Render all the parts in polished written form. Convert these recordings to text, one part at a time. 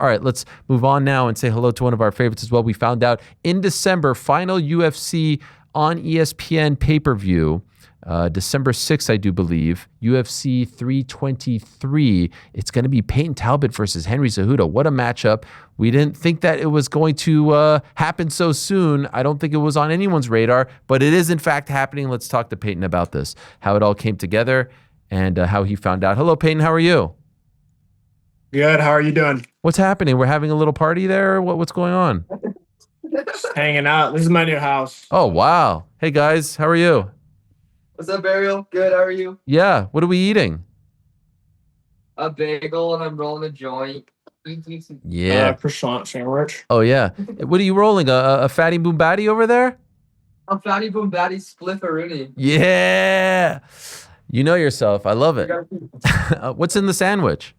All right, let's move on now and say hello to one of our favorites as well. We found out in December, final UFC on ESPN pay-per-view, December 6th, I do believe, UFC 323. It's going to be Payton Talbot versus Henry Cejudo. What a matchup. We didn't think that it was going to happen so soon. I don't think it was on anyone's radar, but it is in fact happening. Let's talk to Payton about this, how it all came together and how he found out. Hello, Payton. How are you? Good. How are you doing? What's happening? We're having a little party there? What's going on? Just hanging out. This is my new house. Oh, wow. Hey, guys. How are you? What's up, Ariel? Good, how are you? Yeah. What are we eating? A bagel and I'm rolling a joint. Yeah. Croissant sandwich. Oh, yeah. What are you rolling? A fatty boom batty over there? A fatty boom batty splifferoonie. Yeah. You know yourself. I love it. What's in the sandwich?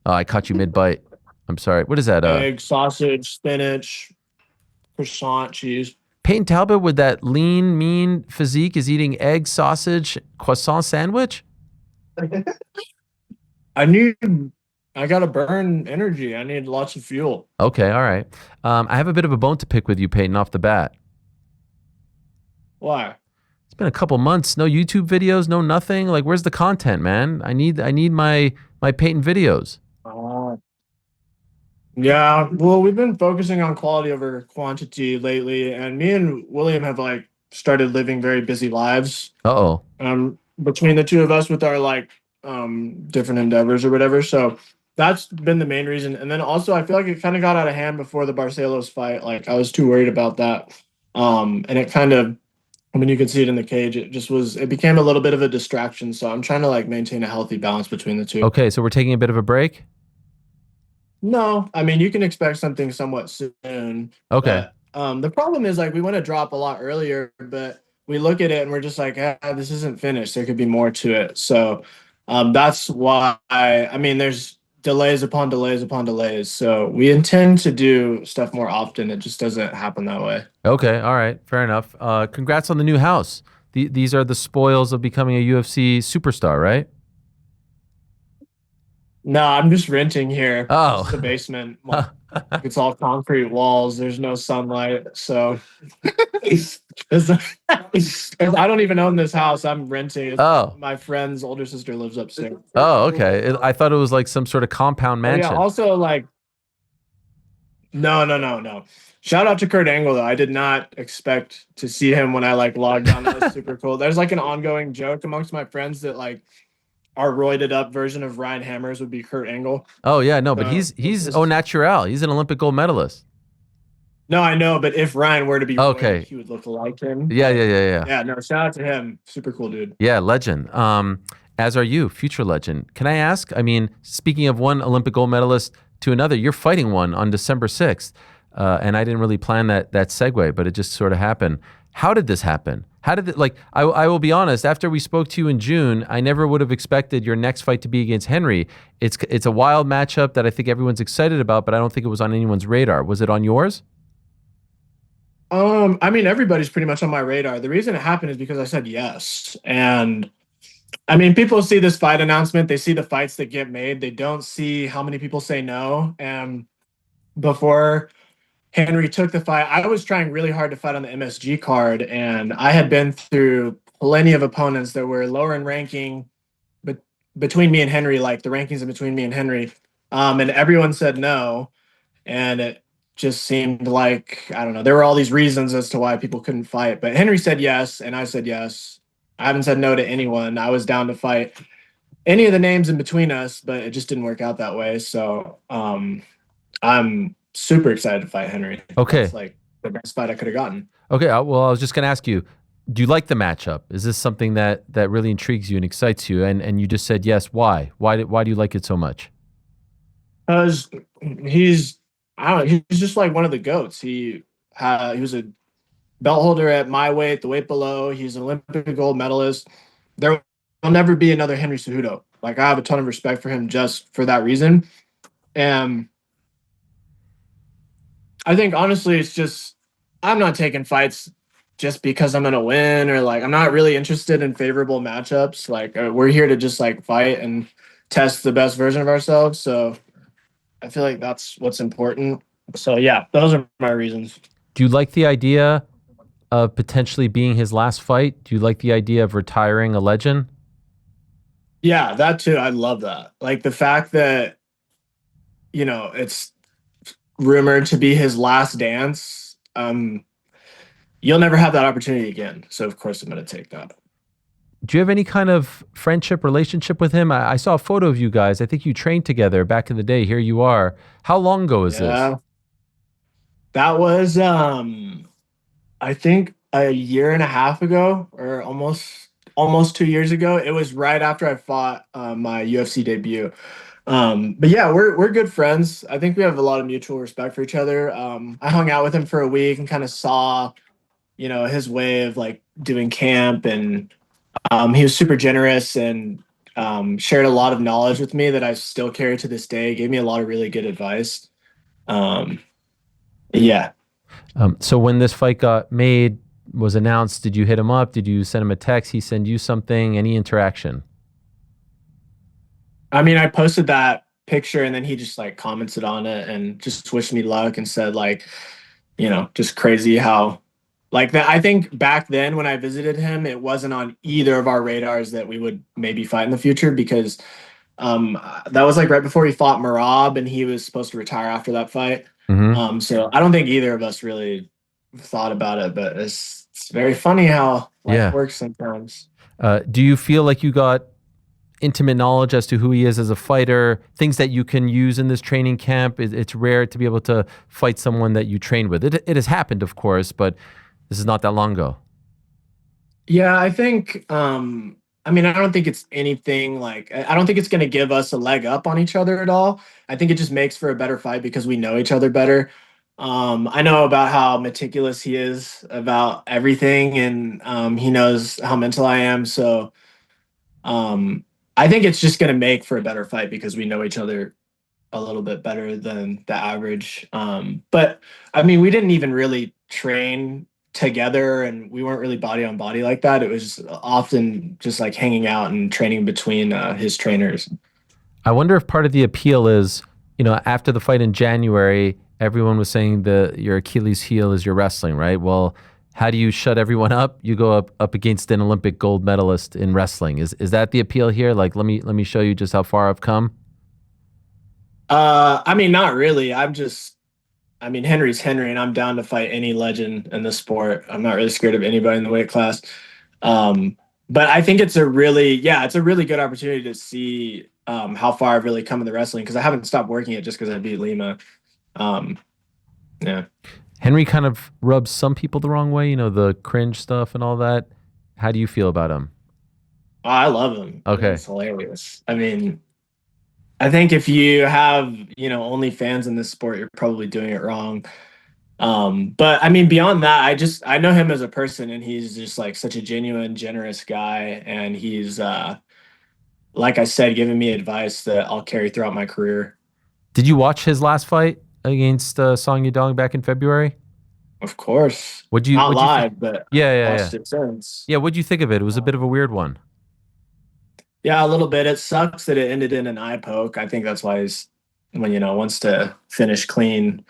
Oh, I caught you mid-bite. I'm sorry. What is that? Egg, sausage, spinach, croissant, cheese. Payton Talbot with that lean, mean physique is eating egg, sausage, croissant sandwich? I gotta burn energy. I need lots of fuel. Okay, all right. I have a bit of a bone to pick with you, Payton, off the bat. Why? It's been a couple months. No YouTube videos, no nothing. Like, where's the content, man? I need my Payton videos. Yeah, well, we've been focusing on quality over quantity lately, and me and William have like started living very busy lives. Uh-oh. Between the two of us with our different endeavors or whatever. So that's been the main reason. And then also I feel like it kind of got out of hand before the Barcelos fight. Like I was too worried about that. And it kind of, I mean, you can see it in the cage. It became a little bit of a distraction. So I'm trying to like maintain a healthy balance between the two. Okay, so we're taking a bit of a break? No, I mean, you can expect something somewhat soon. Okay. But, the problem is like we want to drop a lot earlier, but we look at it and we're just like, this isn't finished. There could be more to it. So that's why I mean, there's delays upon delays upon delays. So we intend to do stuff more often. It just doesn't happen that way. Okay, all right, fair enough. Congrats on the new house. These are the spoils of becoming a UFC superstar, right? No, I'm just renting here. Oh. It's the basement. It's all concrete walls. There's no sunlight. So I don't even own this house. I'm renting. Oh. My friend's older sister lives upstairs. Oh, okay. I thought it was like some sort of compound mansion. Yeah, also like no. Shout out to Kurt Angle though. I did not expect to see him when I like logged on. That was super cool. There's like an ongoing joke amongst my friends that like our roided up version of Ryan Hammers would be Kurt Angle. Oh yeah, no, but he's au naturel. He's an Olympic gold medalist. No, I know, but if Ryan were to be okay, roided, he would look like him. Yeah. Yeah, no, shout out to him. Super cool dude. Yeah, legend. As are you, future legend. Can I ask? I mean, speaking of one Olympic gold medalist to another, you're fighting one on December 6th. And I didn't really plan that segue, but it just sort of happened. How did this happen? How did it, like, I will be honest, after we spoke to you in June, I never would have expected your next fight to be against Henry. It's a wild matchup that I think everyone's excited about, but I don't think it was on anyone's radar. Was it on yours? I mean, everybody's pretty much on my radar. The reason it happened is because I said yes. And I mean, people see this fight announcement, they see the fights that get made, they don't see how many people say no. And before Henry took the fight, I was trying really hard to fight on the MSG card, and I had been through plenty of opponents that were lower in ranking, but between me and Henry, like the rankings in between me and Henry, and everyone said no, and it just seemed like, I don't know, there were all these reasons as to why people couldn't fight, but Henry said yes, and I said yes. I haven't said no to anyone. I was down to fight any of the names in between us, but it just didn't work out that way. So I'm super excited to fight Henry. Okay. It's like the best fight I could have gotten. Okay, well, I was just going to ask you, do you like the matchup? Is this something that really intrigues you and excites you? And you just said yes. Why? Why do you like it so much? Because he's just like one of the GOATs. He was a belt holder at my weight, the weight below. He's an Olympic gold medalist. There will never be another Henry Cejudo. Like, I have a ton of respect for him just for that reason. And I think honestly, it's just, I'm not taking fights just because I'm gonna win, or like I'm not really interested in favorable matchups. Like we're here to just like fight and test the best version of ourselves. So I feel like that's what's important. So yeah, those are my reasons. Do you like the idea of potentially being his last fight? Do you like the idea of retiring a legend? Yeah, that too. I love that. Like the fact that, it's rumored to be his last dance. You'll never have that opportunity again. So of course I'm going to take that. Do you have any kind of friendship relationship with him? I saw a photo of you guys. I think you trained together back in the day. Here you are. How long ago is this? Yeah, that was I think a year and a half ago, or almost 2 years ago. It was right after I fought my UFC debut. But yeah, we're good friends. I think we have a lot of mutual respect for each other. I hung out with him for a week and kind of saw, his way of like doing camp, and he was super generous and shared a lot of knowledge with me that I still carry to this day. Gave me a lot of really good advice. Um, yeah. So when this fight got made, was announced, did you hit him up? Did you send him a text? He send you something? Any interaction? I mean, I posted that picture and then he just like commented on it and just wished me luck and said like, just crazy how like that. I think back then when I visited him, it wasn't on either of our radars that we would maybe fight in the future because that was like right before he fought Marab and he was supposed to retire after that fight. So I don't think either of us really thought about it, but it's very funny how life works sometimes. Do you feel like you got intimate knowledge as to who he is as a fighter, things that you can use in this training camp? It's rare to be able to fight someone that you trained with. It has happened, of course, but this is not that long ago. Yeah, I think, I mean, I don't think it's anything like, I don't think it's going to give us a leg up on each other at all. I think it just makes for a better fight because we know each other better. I know about how meticulous he is about everything, and he knows how mental I am. So I think it's just going to make for a better fight because we know each other a little bit better than the average. But I mean, we didn't even really train together and we weren't really body on body like that. It was often just like hanging out and training between his trainers. I wonder if part of the appeal is, after the fight in January, everyone was saying that your Achilles heel is your wrestling, right? Well, how do you shut everyone up? You go up against an Olympic gold medalist in wrestling. Is that the appeal here? Like, let me show you just how far I've come. I mean, not really. Henry's Henry, and I'm down to fight any legend in the sport. I'm not really scared of anybody in the weight class. But I think it's a really good opportunity to see how far I've really come in the wrestling because I haven't stopped working it just because I beat Lima. Yeah. Henry kind of rubs some people the wrong way, the cringe stuff and all that. How do you feel about him? Oh, I love him. Okay. It's hilarious. I mean, I think if you have, only fans in this sport, you're probably doing it wrong. But I mean, beyond that, I know him as a person and he's just like such a genuine, generous guy. And he's, like I said, giving me advice that I'll carry throughout my career. Did you watch his last fight against Song Yadong back in February? Of course. What'd you live, but yeah. watched it since. Yeah, what'd you think of it? It was a bit of a weird one. Yeah, a little bit. It sucks that it ended in an eye poke. I think that's why he's wants to finish clean.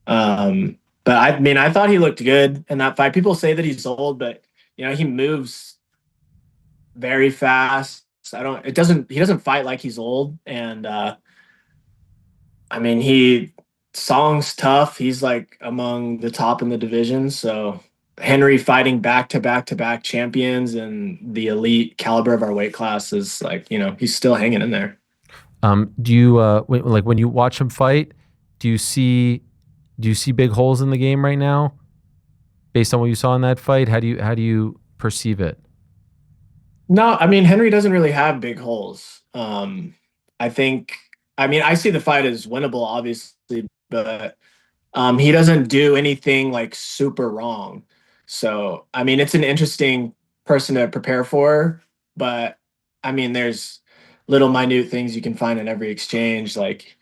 But I mean, I thought he looked good in that fight. People say that he's old, but he moves very fast. He doesn't fight like he's old. And I mean, Song's tough. He's like among the top in the division. So Henry fighting back to back to back champions and the elite caliber of our weight class is like, he's still hanging in there. Do you when you watch him fight, do you see big holes in the game right now based on what you saw in that fight? How do you perceive it? No, I mean, Henry doesn't really have big holes. I see the fight as winnable, obviously, but he doesn't do anything like super wrong. So, I mean, it's an interesting person to prepare for, but I mean, there's little minute things you can find in every exchange. Like,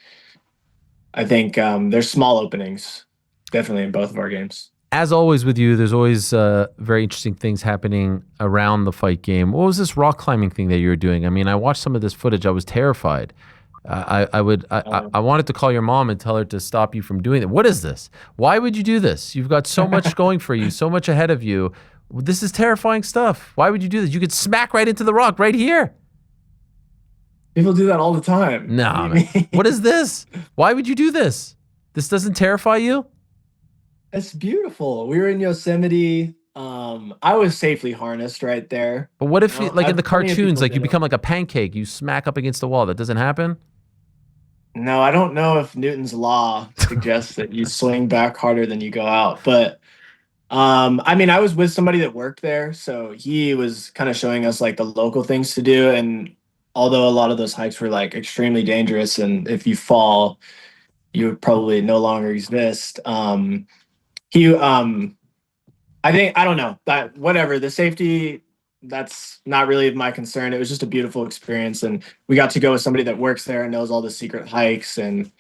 I think there's small openings, definitely in both of our games. As always with you, there's always very interesting things happening around the fight game. What was this rock climbing thing that you were doing? I mean, I watched some of this footage. I was terrified. I wanted to call your mom and tell her to stop you from doing it. What is this? Why would you do this? You've got so much going for you, so much ahead of you. This is terrifying stuff. Why would you do this? You could smack right into the rock right here. People do that all the time. No, man. What is this? Why would you do this? This doesn't terrify you? It's beautiful. We were in Yosemite. I was safely harnessed right there. But what if, like in the plenty of cartoons, people like you did it. become like a pancake, you smack up against the wall. That doesn't happen? No, I don't know if Newton's law suggests that you swing back harder than you go out, but I mean, I was with somebody that worked there, so he was kind of showing us like the local things to do. And although a lot of those hikes were like extremely dangerous, and if you fall, you would probably no longer exist. He, I think, I don't know, that whatever the safety, that's not really of my concern. It was just a beautiful experience, and we got to go with somebody that works there and knows all the secret hikes, and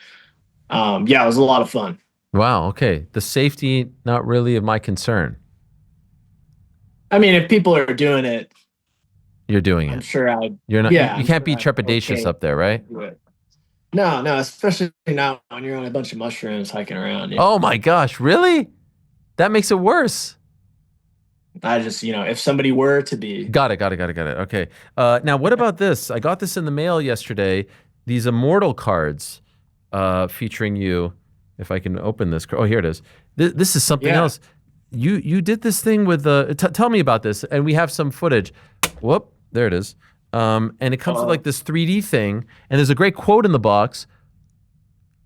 yeah, it was a lot of fun. Wow. Okay. The safety, not really of my concern. I mean, if people are doing it, You're doing I'm it. sure I'd. You're not. Yeah, You I'm can't be sure I'd trepidatious okay up there, right? do it. No, especially not when you're on a bunch of mushrooms hiking around. Yeah. Oh my gosh! Really? That makes it worse. I just, if somebody were to be. Got it. Okay. Now, what about this? I got this in the mail yesterday. These immortal cards featuring you. If I can open this. Oh, here it is. This is something else. You did this thing with tell me about this. And we have some footage. Whoop, there it is. And it comes with like this 3D thing. And there's a great quote in the box.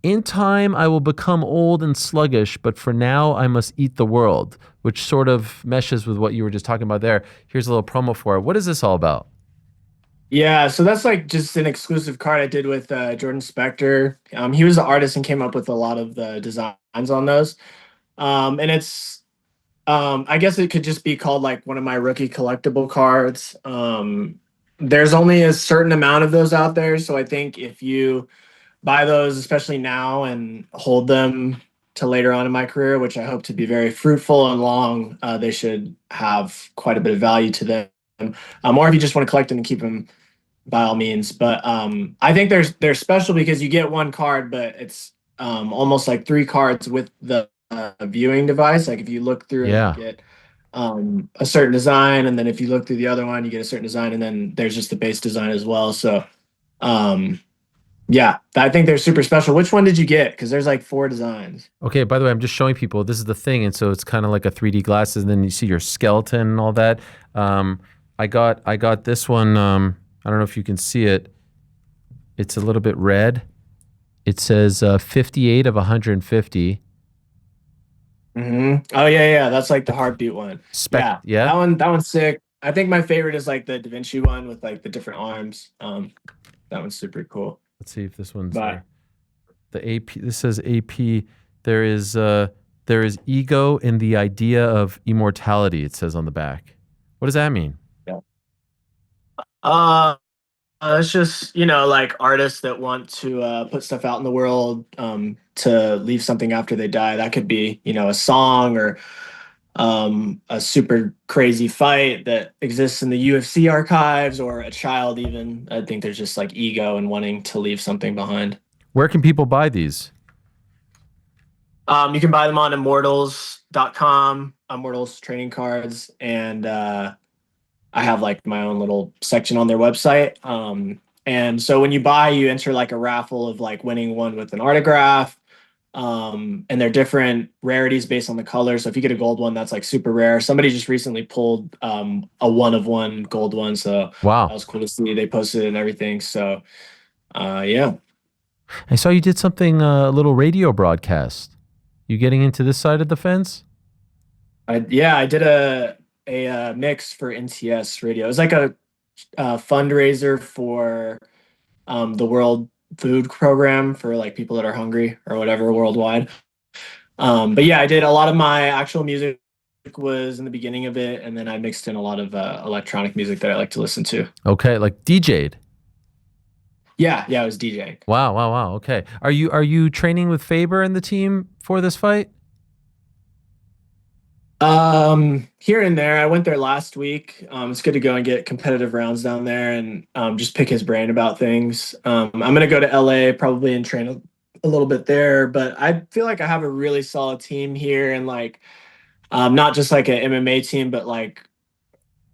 In time, I will become old and sluggish, but for now, I must eat the world, which sort of meshes with what you were just talking about there. Here's a little promo for it. What is this all about? Yeah, so that's like just an exclusive card I did with Jordan Spector. He was the artist and came up with a lot of the designs on those. And it's, I guess it could just be called like one of my rookie collectible cards. There's only a certain amount of those out there. So I think if you buy those, especially now, and hold them to later on in my career, which I hope to be very fruitful and long, they should have quite a bit of value to them. Or if you just want to collect them and keep them, by all means. But I think they're special because you get one card, but it's almost like three cards with the viewing device. Like if you look through it, you get a certain design, and then if you look through the other one, you get a certain design, and then there's just the base design as well. So yeah, I think they're super special. Which one did you get? Because there's like 4 designs. Okay, by the way, I'm just showing people, this is the thing, and so it's kind of like a 3D glasses, and then you see your skeleton and all that. I got this one, I don't know if you can see it. It's a little bit red. It says 58 of 150. Oh yeah, that's like the heartbeat one. Yeah. That one's sick. I think my favorite is like the Da Vinci one with like the different arms. That one's super cool. Let's see if this one's the AP. This says AP. There is ego in the idea of immortality. It says on the back. What does that mean? It's just, like artists that want to put stuff out in the world to leave something after they die. That could be, a song or a super crazy fight that exists in the UFC archives, or a child even. I think there's just like ego and wanting to leave something behind. Where can people buy these? You can buy them on immortals.com, Immortals trading cards, and I have like my own little section on their website. And so when you buy, you enter like a raffle of like winning one with an autograph. And they're different rarities based on the color. So if you get a gold one, that's like super rare. Somebody just recently pulled a 1 of 1 gold one. So wow, that was cool to see. They posted it and everything. So yeah. I saw you did something, a little radio broadcast. You getting into this side of the fence? I did a mix for NTS radio. It was like a fundraiser for the World Food Program for like people that are hungry or whatever worldwide. But yeah, I did a lot of my actual music was in the beginning of it, and then I mixed in a lot of electronic music that I like to listen to. Okay, like DJ'd. Yeah, I was DJing. Wow. Okay. Are you training with Faber and the team for this fight? Here and there. I went there last week. It's good to go and get competitive rounds down there and just pick his brain about things. I'm gonna go to LA probably and train a little bit there, but I feel like I have a really solid team here and like not just like an MMA team, but like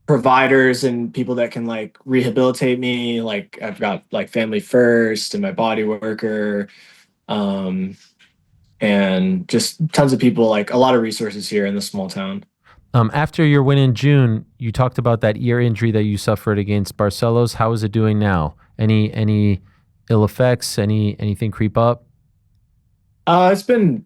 providers and people that can like rehabilitate me. Like I've got like Family First and my body worker, um, and just tons of people, like a lot of resources here in this small town. After your win in June, you talked about that ear injury that you suffered against Barcelos. How is it doing now? Any ill effects? Anything creep up? It's been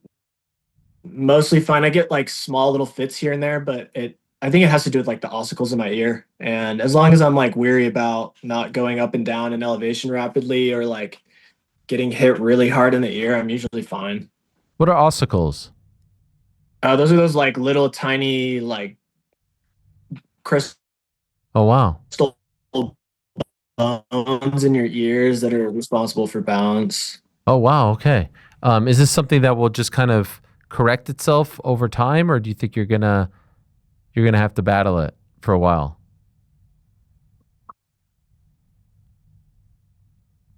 mostly fine. I get like small little fits here and there, but I think it has to do with like the ossicles in my ear. And as long as I'm like weary about not going up and down in elevation rapidly or like getting hit really hard in the ear, I'm usually fine. What are ossicles? Those are those like little tiny like crystal Oh wow. bones in your ears that are responsible for balance. Oh wow. Okay. Is this something that will just kind of correct itself over time, or do you think you're gonna have to battle it for a while?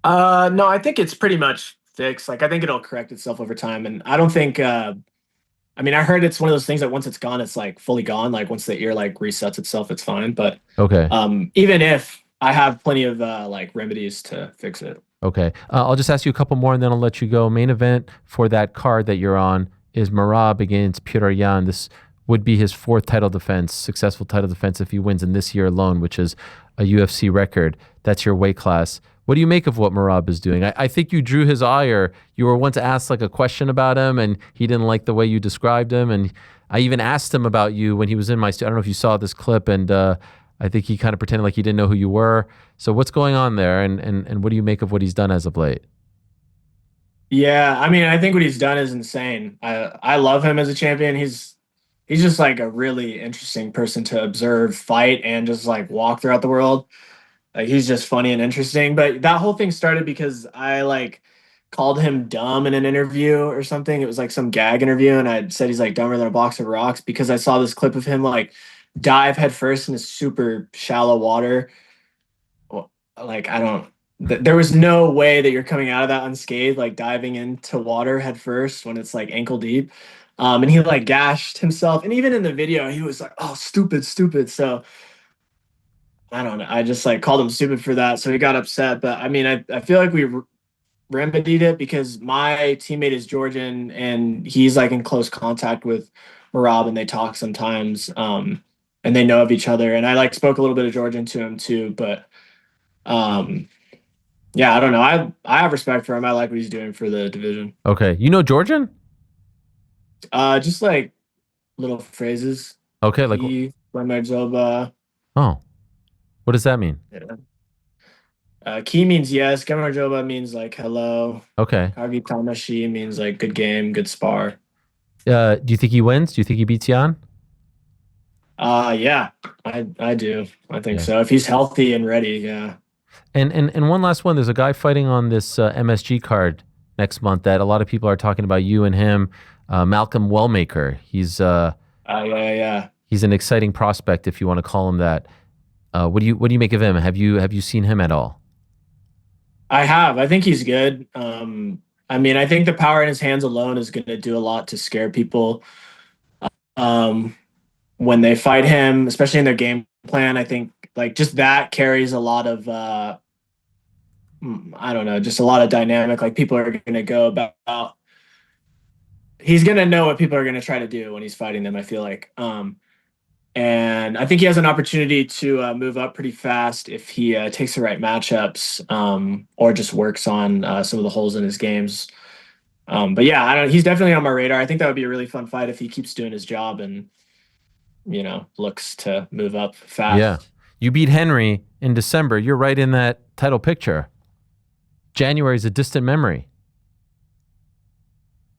No, I think it's pretty much fixed. Like I think it'll correct itself over time, and I don't think. I mean, I heard it's one of those things that once it's gone, it's like fully gone. Like once the ear like resets itself, it's fine. But Okay. even if I have plenty of like remedies to fix it. Okay. I'll just ask you a couple more and then I'll let you go. Main event for that card that you're on is Marab against Petr Yan. This would be his fourth title defense, successful title defense if he wins in this year alone, which is a UFC record. That's your weight class. What do you make of what Marab is doing? I think you drew his eye, or you were once asked like a question about him and he didn't like the way you described him. And I even asked him about you when he was in my studio. I don't know if you saw this clip, and I think he kind of pretended like he didn't know who you were. So what's going on there, and what do you make of what he's done as of late? Yeah, I mean, I think what he's done is insane. I love him as a champion. He's just like a really interesting person to observe fight and just like walk throughout the world. Like he's just funny and interesting. But that whole thing started because I like called him dumb in an interview or something. It was like some gag interview, and I said he's like dumber than a box of rocks because I saw this clip of him like dive headfirst in this super shallow water. Well, like I don't. There was no way that you're coming out of that unscathed, like diving into water headfirst when it's like ankle deep. And he like gashed himself, and even in the video, he was like, "Oh, stupid, stupid." So I don't know. I just like called him stupid for that, so he got upset. But I mean, I feel like we remedied it because my teammate is Georgian and he's like in close contact with Marab and they talk sometimes. And they know of each other. And I like spoke a little bit of Georgian to him too. But um, yeah, I don't know. I have respect for him. I like what he's doing for the division. Okay. You know Georgian? Just like little phrases. Okay. Like, Zoba. oh, what does that mean? Yeah. Ki means yes. Gamarjoba means like hello. Okay. Kagi Tamashi means like good game, good spar. Do you think he wins? Do you think he beats Jan? Yeah, I do. I think Yeah. so. If he's healthy and ready, yeah. And one last one. There's a guy fighting on this MSG card next month that a lot of people are talking about. You and him, Malcolm Wellmaker. Yeah. He's an exciting prospect, if you want to call him that. What do you make of him? Have you seen him at all? I have. I think he's good. I mean, I think the power in his hands alone is going to do a lot to scare people. When they fight him, especially in their game plan, I think like just that carries a lot of I don't know, just a lot of dynamic. Like people are going to go about. He's going to know what people are going to try to do when he's fighting them. I feel like, and I think he has an opportunity to move up pretty fast if he takes the right matchups or just works on some of the holes in his games. But yeah, I don't. He's definitely on my radar. I think that would be a really fun fight if he keeps doing his job and looks to move up fast. Yeah, you beat Henry in December. You're right in that title picture. January is a distant memory.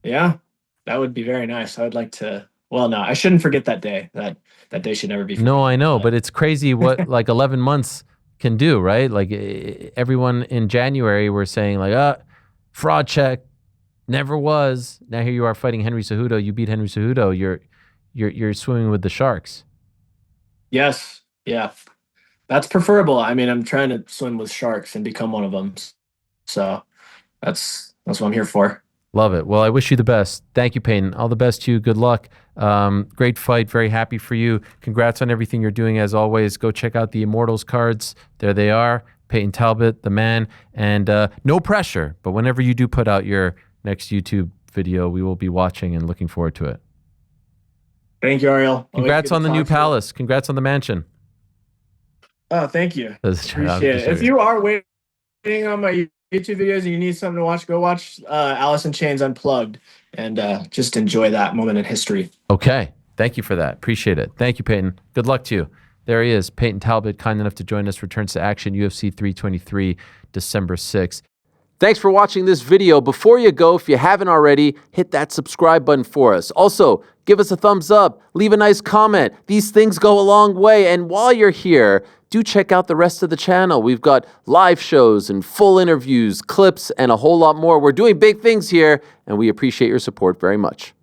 Yeah, that would be very nice. I would like to. Well, no, I shouldn't forget that day. That day should never be forgotten. No, I know, but it's crazy what like 11 months can do, right? Like everyone in January were saying like, fraud check, never was. Now here you are fighting Henry Cejudo. You beat Henry Cejudo. you're swimming with the sharks. Yes. Yeah. That's preferable. I mean, I'm trying to swim with sharks and become one of them. So that's what I'm here for. Love it. Well, I wish you the best. Thank you, Payton. All the best to you. Good luck. Great fight. Very happy for you. Congrats on everything you're doing as always. Go check out the Immortals cards. There they are. Payton Talbott, the man. And no pressure, but whenever you do put out your next YouTube video, we will be watching and looking forward to it. Thank you, Ariel. Congrats on the new palace. Congrats on the mansion. Oh, thank you. Appreciate it. If you are waiting on my YouTube videos and you need something to watch, go watch Alice in Chains Unplugged and just enjoy that moment in history. Okay. Thank you for that. Appreciate it. Thank you, Payton. Good luck to you. There he is, Payton Talbott, kind enough to join us. Returns to action, UFC 323, December 6th. Thanks for watching this video. Before you go, if you haven't already, hit that subscribe button for us. Also, give us a thumbs up, leave a nice comment. These things go a long way. And while you're here, do check out the rest of the channel. We've got live shows and full interviews, clips, and a whole lot more. We're doing big things here, and we appreciate your support very much.